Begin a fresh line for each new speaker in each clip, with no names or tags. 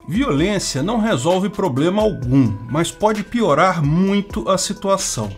Violência não resolve problema algum, mas pode piorar muito a situação.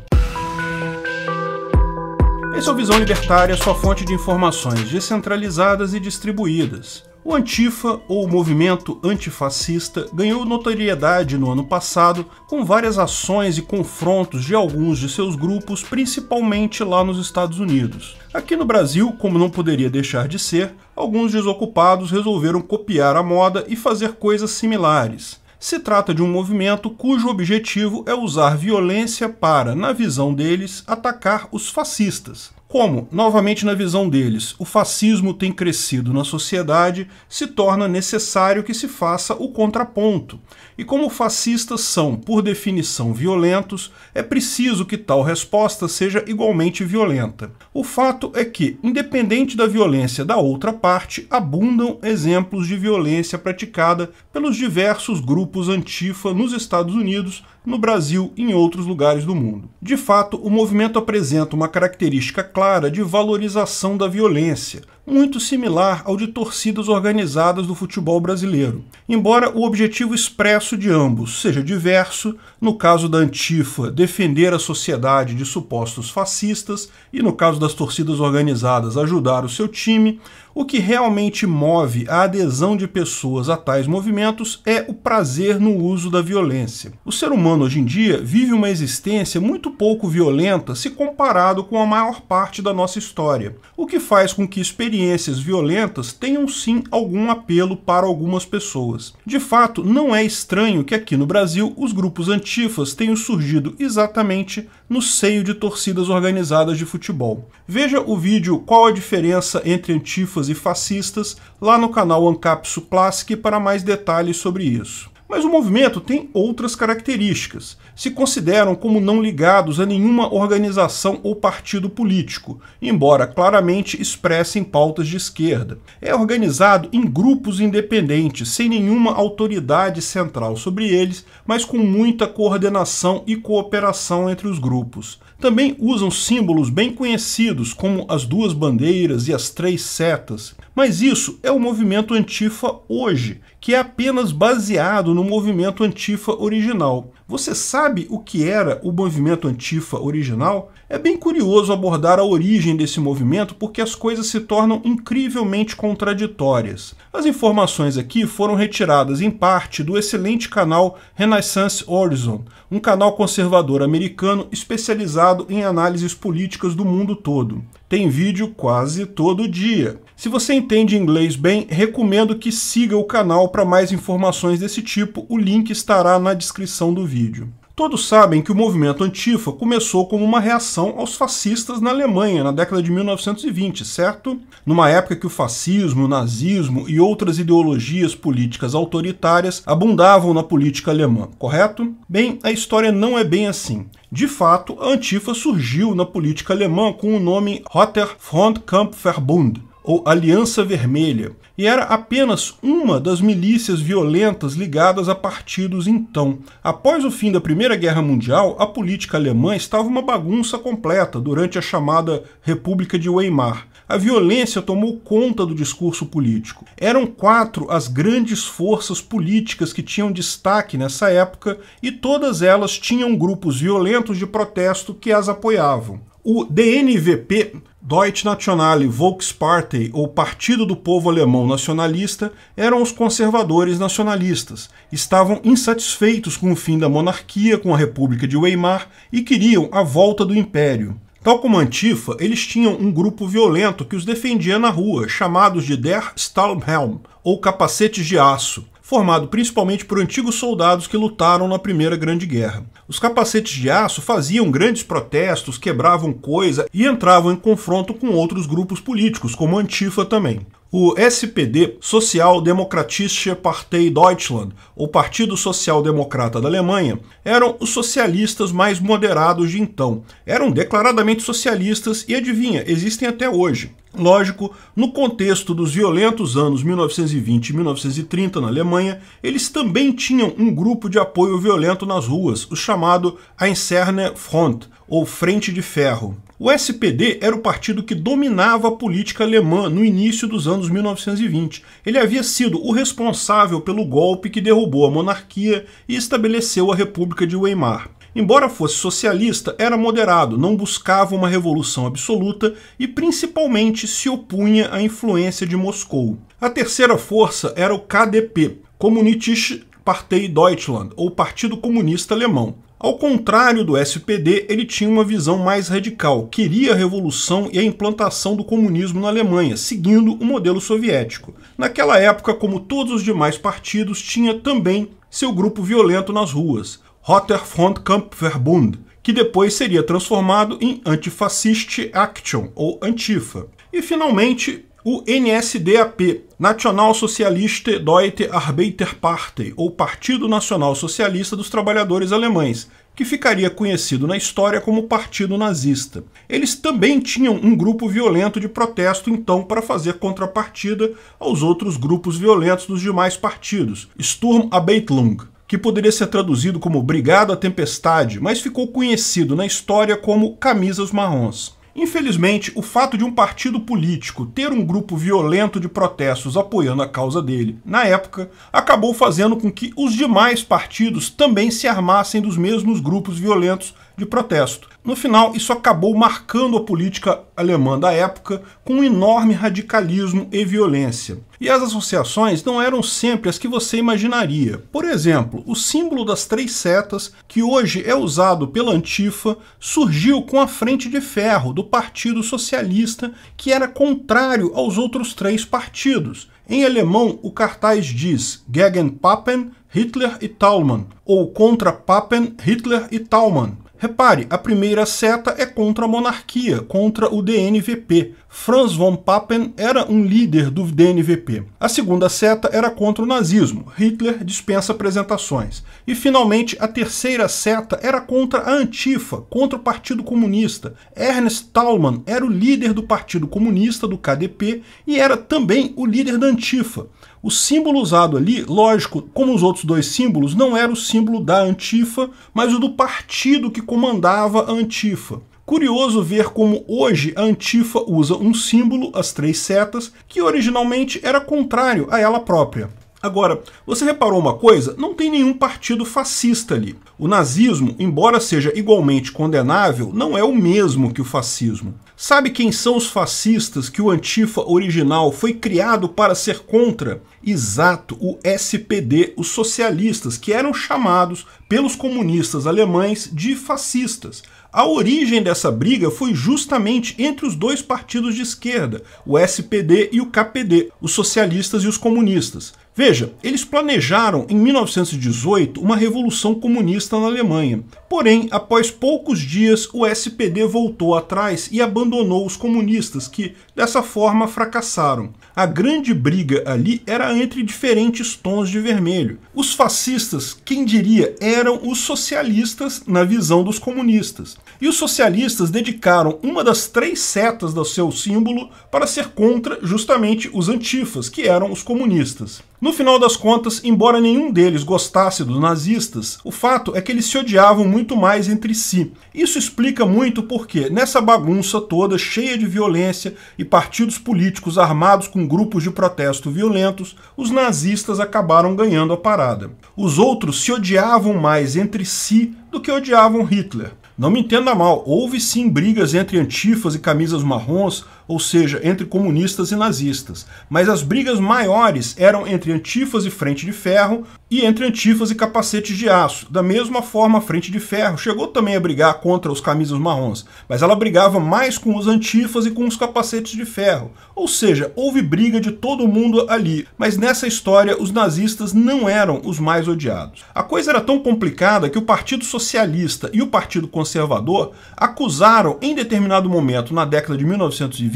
Esse é o Visão Libertária, sua fonte de informações descentralizadas e distribuídas. O Antifa, ou movimento antifascista, ganhou notoriedade no ano passado com várias ações e confrontos de alguns de seus grupos, principalmente lá nos Estados Unidos. Aqui no Brasil, como não poderia deixar de ser, alguns desocupados resolveram copiar a moda e fazer coisas similares. Se trata de um movimento cujo objetivo é usar violência para, na visão deles, atacar os fascistas. Como, novamente na visão deles, o fascismo tem crescido na sociedade, se torna necessário que se faça o contraponto. E como fascistas são, por definição, violentos, é preciso que tal resposta seja igualmente violenta. O fato é que, independente da violência da outra parte, abundam exemplos de violência praticada pelos diversos grupos antifa nos Estados Unidos, no Brasil e em outros lugares do mundo. De fato, o movimento apresenta uma característica clara de valorização da violência, muito similar ao de torcidas organizadas do futebol brasileiro. Embora o objetivo expresso de ambos seja diverso, no caso da Antifa, defender a sociedade de supostos fascistas, e no caso das torcidas organizadas, ajudar o seu time, o que realmente move a adesão de pessoas a tais movimentos é o prazer no uso da violência. O ser humano hoje em dia vive uma existência muito pouco violenta se comparado com a maior parte da nossa história, o que faz com que experiências violentas tenham sim algum apelo para algumas pessoas. De fato, não é estranho que aqui no Brasil os grupos antifas tenham surgido exatamente no seio de torcidas organizadas de futebol. Veja o vídeo Qual a diferença entre antifas e fascistas lá no canal Ancapsu Classic para mais detalhes sobre isso. Mas o movimento tem outras características. Se consideram como não ligados a nenhuma organização ou partido político, embora claramente expressem pautas de esquerda. É organizado em grupos independentes, sem nenhuma autoridade central sobre eles, mas com muita coordenação e cooperação entre os grupos. Também usam símbolos bem conhecidos, como as duas bandeiras e as três setas. Mas isso é o movimento antifa hoje, que é apenas baseado no movimento antifa original. Você sabe o que era o movimento antifa original? É bem curioso abordar a origem desse movimento porque as coisas se tornam incrivelmente contraditórias. As informações aqui foram retiradas em parte do excelente canal Renaissance Horizon, um canal conservador americano especializado em análises políticas do mundo todo. Tem vídeo quase todo dia. Se você entende inglês bem, recomendo que siga o canal para mais informações desse tipo, o link estará na descrição do vídeo. Todos sabem que o movimento antifa começou como uma reação aos fascistas na Alemanha, na década de 1920, certo? Numa época que o fascismo, o nazismo e outras ideologias políticas autoritárias abundavam na política alemã, correto? Bem, a história não é bem assim. De fato, a Antifa surgiu na política alemã com o nome Roter Frontkampfverbund, ou Aliança Vermelha, e era apenas uma das milícias violentas ligadas a partidos então. Após o fim da Primeira Guerra Mundial, a política alemã estava uma bagunça completa durante a chamada República de Weimar. A violência tomou conta do discurso político. Eram 4 as grandes forças políticas que tinham destaque nessa época e todas elas tinham grupos violentos de protesto que as apoiavam. O DNVP, Deutsche Nationale Volkspartei, ou Partido do Povo Alemão Nacionalista, eram os conservadores nacionalistas. Estavam insatisfeitos com o fim da monarquia, com a República de Weimar, e queriam a volta do Império. Tal como a Antifa, eles tinham um grupo violento que os defendia na rua, chamados de Der Stahlhelm, ou Capacetes de Aço, formado principalmente por antigos soldados que lutaram na Primeira Grande Guerra. Os capacetes de aço faziam grandes protestos, quebravam coisa e entravam em confronto com outros grupos políticos, como a Antifa também. O SPD, Sozialdemokratische Partei Deutschland, ou Partido Social Democrata da Alemanha, eram os socialistas mais moderados de então. Eram declaradamente socialistas e, adivinha, existem até hoje. Lógico, no contexto dos violentos anos 1920 e 1930 na Alemanha, eles também tinham um grupo de apoio violento nas ruas, o chamado Einserne Front, ou Frente de Ferro. O SPD era o partido que dominava a política alemã no início dos anos 1920. Ele havia sido o responsável pelo golpe que derrubou a monarquia e estabeleceu a República de Weimar. Embora fosse socialista, era moderado, não buscava uma revolução absoluta e principalmente se opunha à influência de Moscou. A terceira força era o KDP, Kommunistische Partei Deutschland, ou Partido Comunista Alemão. Ao contrário do SPD, ele tinha uma visão mais radical, queria a revolução e a implantação do comunismo na Alemanha, seguindo o modelo soviético. Naquela época, como todos os demais partidos, tinha também seu grupo violento nas ruas, Roter Frontkampfverbund, que depois seria transformado em Antifascistische Aktion, ou Antifa. E, finalmente, o NSDAP, Nationalsozialistische Deutsche Arbeiterpartei, ou Partido Nacional Socialista dos Trabalhadores Alemães, que ficaria conhecido na história como Partido Nazista. Eles também tinham um grupo violento de protesto, então, para fazer contrapartida aos outros grupos violentos dos demais partidos, Sturmabteilung, que poderia ser traduzido como Brigada à Tempestade, mas ficou conhecido na história como Camisas Marrons. Infelizmente, o fato de um partido político ter um grupo violento de protestos apoiando a causa dele, na época, acabou fazendo com que os demais partidos também se armassem dos mesmos grupos violentos de protesto. No final, isso acabou marcando a política alemã da época com um enorme radicalismo e violência. E as associações não eram sempre as que você imaginaria. Por exemplo, o símbolo das três setas, que hoje é usado pela Antifa, surgiu com a frente de ferro do Partido Socialista, que era contrário aos outros três partidos. Em alemão, o cartaz diz Gegen Papen, Hitler e Thälmann, ou contra Papen, Hitler e Thälmann. Repare, a primeira seta é contra a monarquia, contra o DNVP. Franz von Papen era um líder do DNVP. A segunda seta era contra o nazismo. Hitler dispensa apresentações. E, finalmente, a terceira seta era contra a Antifa, contra o Partido Comunista. Ernst Thälmann era o líder do Partido Comunista, do KDP, e era também o líder da Antifa. O símbolo usado ali, lógico, como os outros dois símbolos, não era o símbolo da Antifa, mas o do partido que comandava a Antifa. Curioso ver como hoje a Antifa usa um símbolo, as três setas, que originalmente era contrário a ela própria. Agora, você reparou uma coisa? Não tem nenhum partido fascista ali. O nazismo, embora seja igualmente condenável, não é o mesmo que o fascismo. Sabe quem são os fascistas que o Antifa original foi criado para ser contra? Exato, o SPD, os socialistas, que eram chamados pelos comunistas alemães de fascistas. A origem dessa briga foi justamente entre os dois partidos de esquerda, o SPD e o KPD, os socialistas e os comunistas. Veja, eles planejaram em 1918 uma revolução comunista na Alemanha. Porém, após poucos dias, o SPD voltou atrás e abandonou os comunistas, que dessa forma fracassaram. A grande briga ali era entre diferentes tons de vermelho. Os fascistas, quem diria, eram os socialistas na visão dos comunistas. E os socialistas dedicaram uma das três setas do seu símbolo para ser contra justamente os antifas, que eram os comunistas. No final das contas, embora nenhum deles gostasse dos nazistas, o fato é que eles se odiavam muito mais entre si. Isso explica muito porque, nessa bagunça toda, cheia de violência e partidos políticos armados com grupos de protesto violentos, os nazistas acabaram ganhando a parada. Os outros se odiavam mais entre si do que odiavam Hitler. Não me entenda mal, houve sim brigas entre antifas e camisas marrons, ou seja, entre comunistas e nazistas, mas as brigas maiores eram entre antifas e frente de ferro e entre antifas e capacetes de aço. Da mesma forma, a frente de ferro chegou também a brigar contra os camisas marrons, mas ela brigava mais com os antifas e com os capacetes de ferro. Ou seja, houve briga de todo mundo ali, mas nessa história os nazistas não eram os mais odiados. A coisa era tão complicada que o Partido Socialista e o Partido Conservador acusaram em determinado momento, na década de 1920,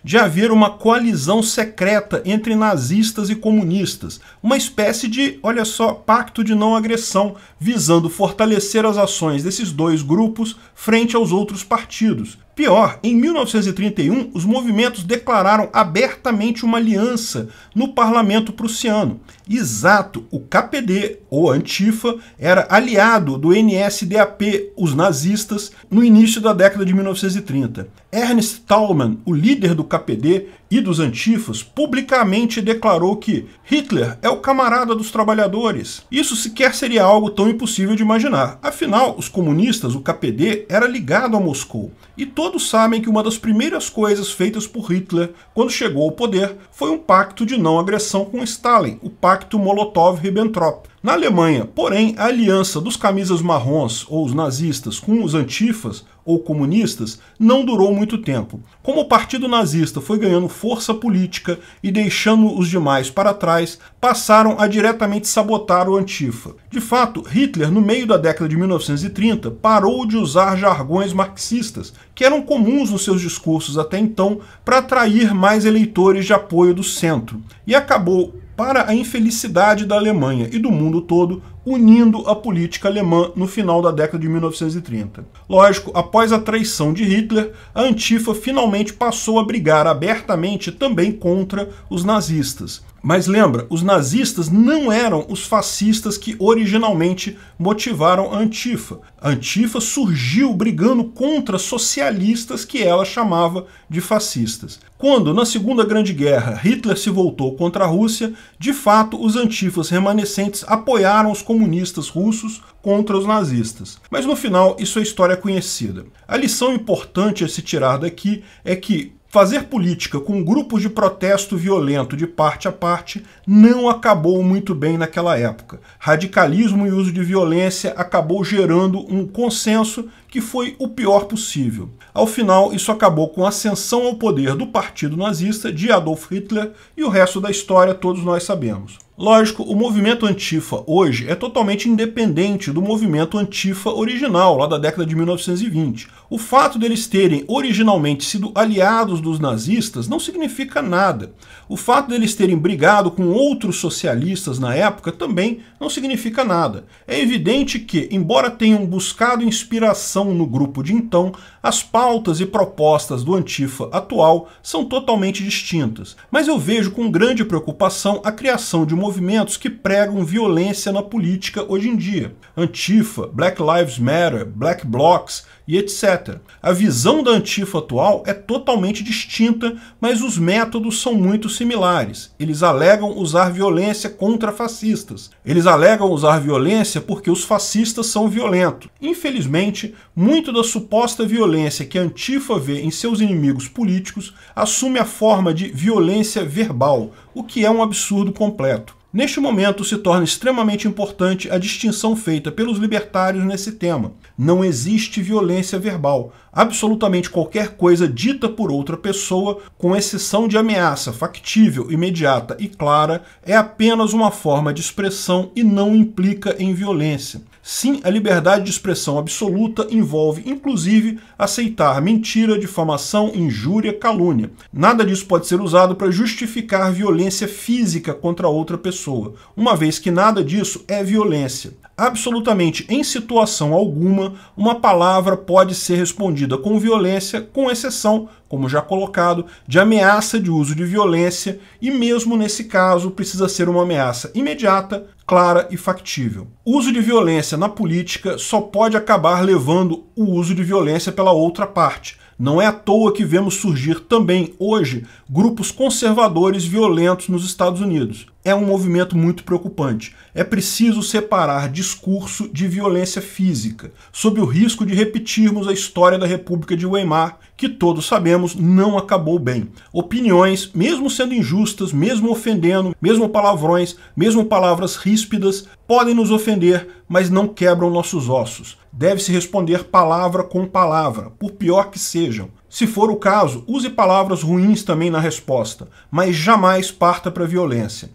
de haver uma coalizão secreta entre nazistas e comunistas, uma espécie de, olha só, pacto de não agressão, visando fortalecer as ações desses dois grupos frente aos outros partidos. Pior, em 1931, os movimentos declararam abertamente uma aliança no parlamento prussiano. Exato, o KPD, ou Antifa, era aliado do NSDAP, os nazistas, no início da década de 1930. Ernst Thälmann, o líder do KPD e dos Antifas, publicamente declarou que Hitler é o camarada dos trabalhadores. Isso sequer seria algo tão impossível de imaginar. Afinal, os comunistas, o KPD, era ligado a Moscou. E todos sabem que uma das primeiras coisas feitas por Hitler, quando chegou ao poder, foi um pacto de não agressão com Stalin, o Pacto Molotov-Ribbentrop. Na Alemanha, porém, a aliança dos camisas marrons, ou os nazistas, com os antifas, ou comunistas, não durou muito tempo. Como o partido nazista foi ganhando força política e deixando os demais para trás, passaram a diretamente sabotar o Antifa. De fato, Hitler, no meio da década de 1930, parou de usar jargões marxistas, que eram comuns nos seus discursos até então, para atrair mais eleitores de apoio do centro, e acabou, para a infelicidade da Alemanha e do mundo todo, unindo a política alemã no final da década de 1930. Lógico, após a traição de Hitler, a Antifa finalmente passou a brigar abertamente também contra os nazistas. Mas lembra, os nazistas não eram os fascistas que originalmente motivaram a Antifa. A Antifa surgiu brigando contra socialistas que ela chamava de fascistas. Quando, na Segunda Grande Guerra, Hitler se voltou contra a Rússia, de fato, os antifas remanescentes apoiaram os comunistas russos contra os nazistas. Mas no final, isso é história conhecida. A lição importante a se tirar daqui é que fazer política com grupos de protesto violento de parte a parte não acabou muito bem naquela época. Radicalismo e uso de violência acabou gerando um consenso que foi o pior possível. Ao final, isso acabou com a ascensão ao poder do partido nazista de Adolf Hitler e o resto da história todos nós sabemos. Lógico, o movimento Antifa hoje é totalmente independente do movimento Antifa original, lá da década de 1920. O fato deles terem originalmente sido aliados dos nazistas não significa nada. O fato deles terem brigado com outros socialistas na época também não significa nada. É evidente que, embora tenham buscado inspiração no grupo de então, as pautas e propostas do Antifa atual são totalmente distintas. Mas eu vejo com grande preocupação a criação de movimentos que pregam violência na política hoje em dia. Antifa, Black Lives Matter, Black Blocs e etc. A visão da Antifa atual é totalmente distinta, mas os métodos são muito similares. Eles alegam usar violência contra fascistas. Eles alegam usar violência porque os fascistas são violentos. Infelizmente, muito da suposta violência que a Antifa vê em seus inimigos políticos assume a forma de violência verbal, o que é um absurdo completo. Neste momento, se torna extremamente importante a distinção feita pelos libertários nesse tema. Não existe violência verbal. Absolutamente qualquer coisa dita por outra pessoa, com exceção de ameaça factível, imediata e clara, é apenas uma forma de expressão e não implica em violência. Sim, a liberdade de expressão absoluta envolve, inclusive, aceitar mentira, difamação, injúria, calúnia. Nada disso pode ser usado para justificar violência física contra outra pessoa, uma vez que nada disso é violência. Absolutamente, em situação alguma, uma palavra pode ser respondida com violência, com exceção, como já colocado, de ameaça de uso de violência, e mesmo nesse caso precisa ser uma ameaça imediata, clara e factível. O uso de violência na política só pode acabar levando o uso de violência pela outra parte. Não é à toa que vemos surgir também, hoje, grupos conservadores violentos nos Estados Unidos. É um movimento muito preocupante. É preciso separar discurso de violência física, sob o risco de repetirmos a história da República de Weimar, que todos sabemos não acabou bem. Opiniões, mesmo sendo injustas, mesmo ofendendo, mesmo palavrões, mesmo palavras ríspidas, podem nos ofender, mas não quebram nossos ossos. Deve-se responder palavra com palavra, por pior que sejam. Se for o caso, use palavras ruins também na resposta, mas jamais parta para a violência.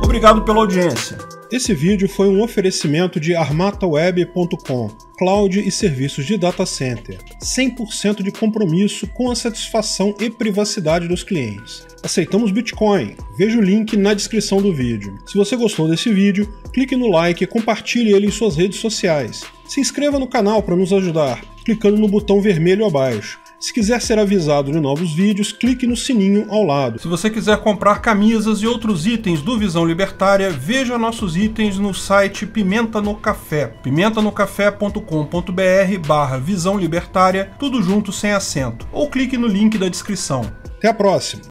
Obrigado pela audiência. Esse vídeo foi um oferecimento de armataweb.com, cloud e serviços de data center, 100% de compromisso com a satisfação e privacidade dos clientes. Aceitamos Bitcoin, veja o link na descrição do vídeo. Se você gostou desse vídeo, clique no like e compartilhe ele em suas redes sociais. Se inscreva no canal para nos ajudar, clicando no botão vermelho abaixo. Se quiser ser avisado de novos vídeos, clique no sininho ao lado. Se você quiser comprar camisas e outros itens do Visão Libertária, veja nossos itens no site Pimenta no Café, pimentanocafé.com.br/Visão Libertária, tudo junto sem acento, ou clique no link da descrição. Até a próxima!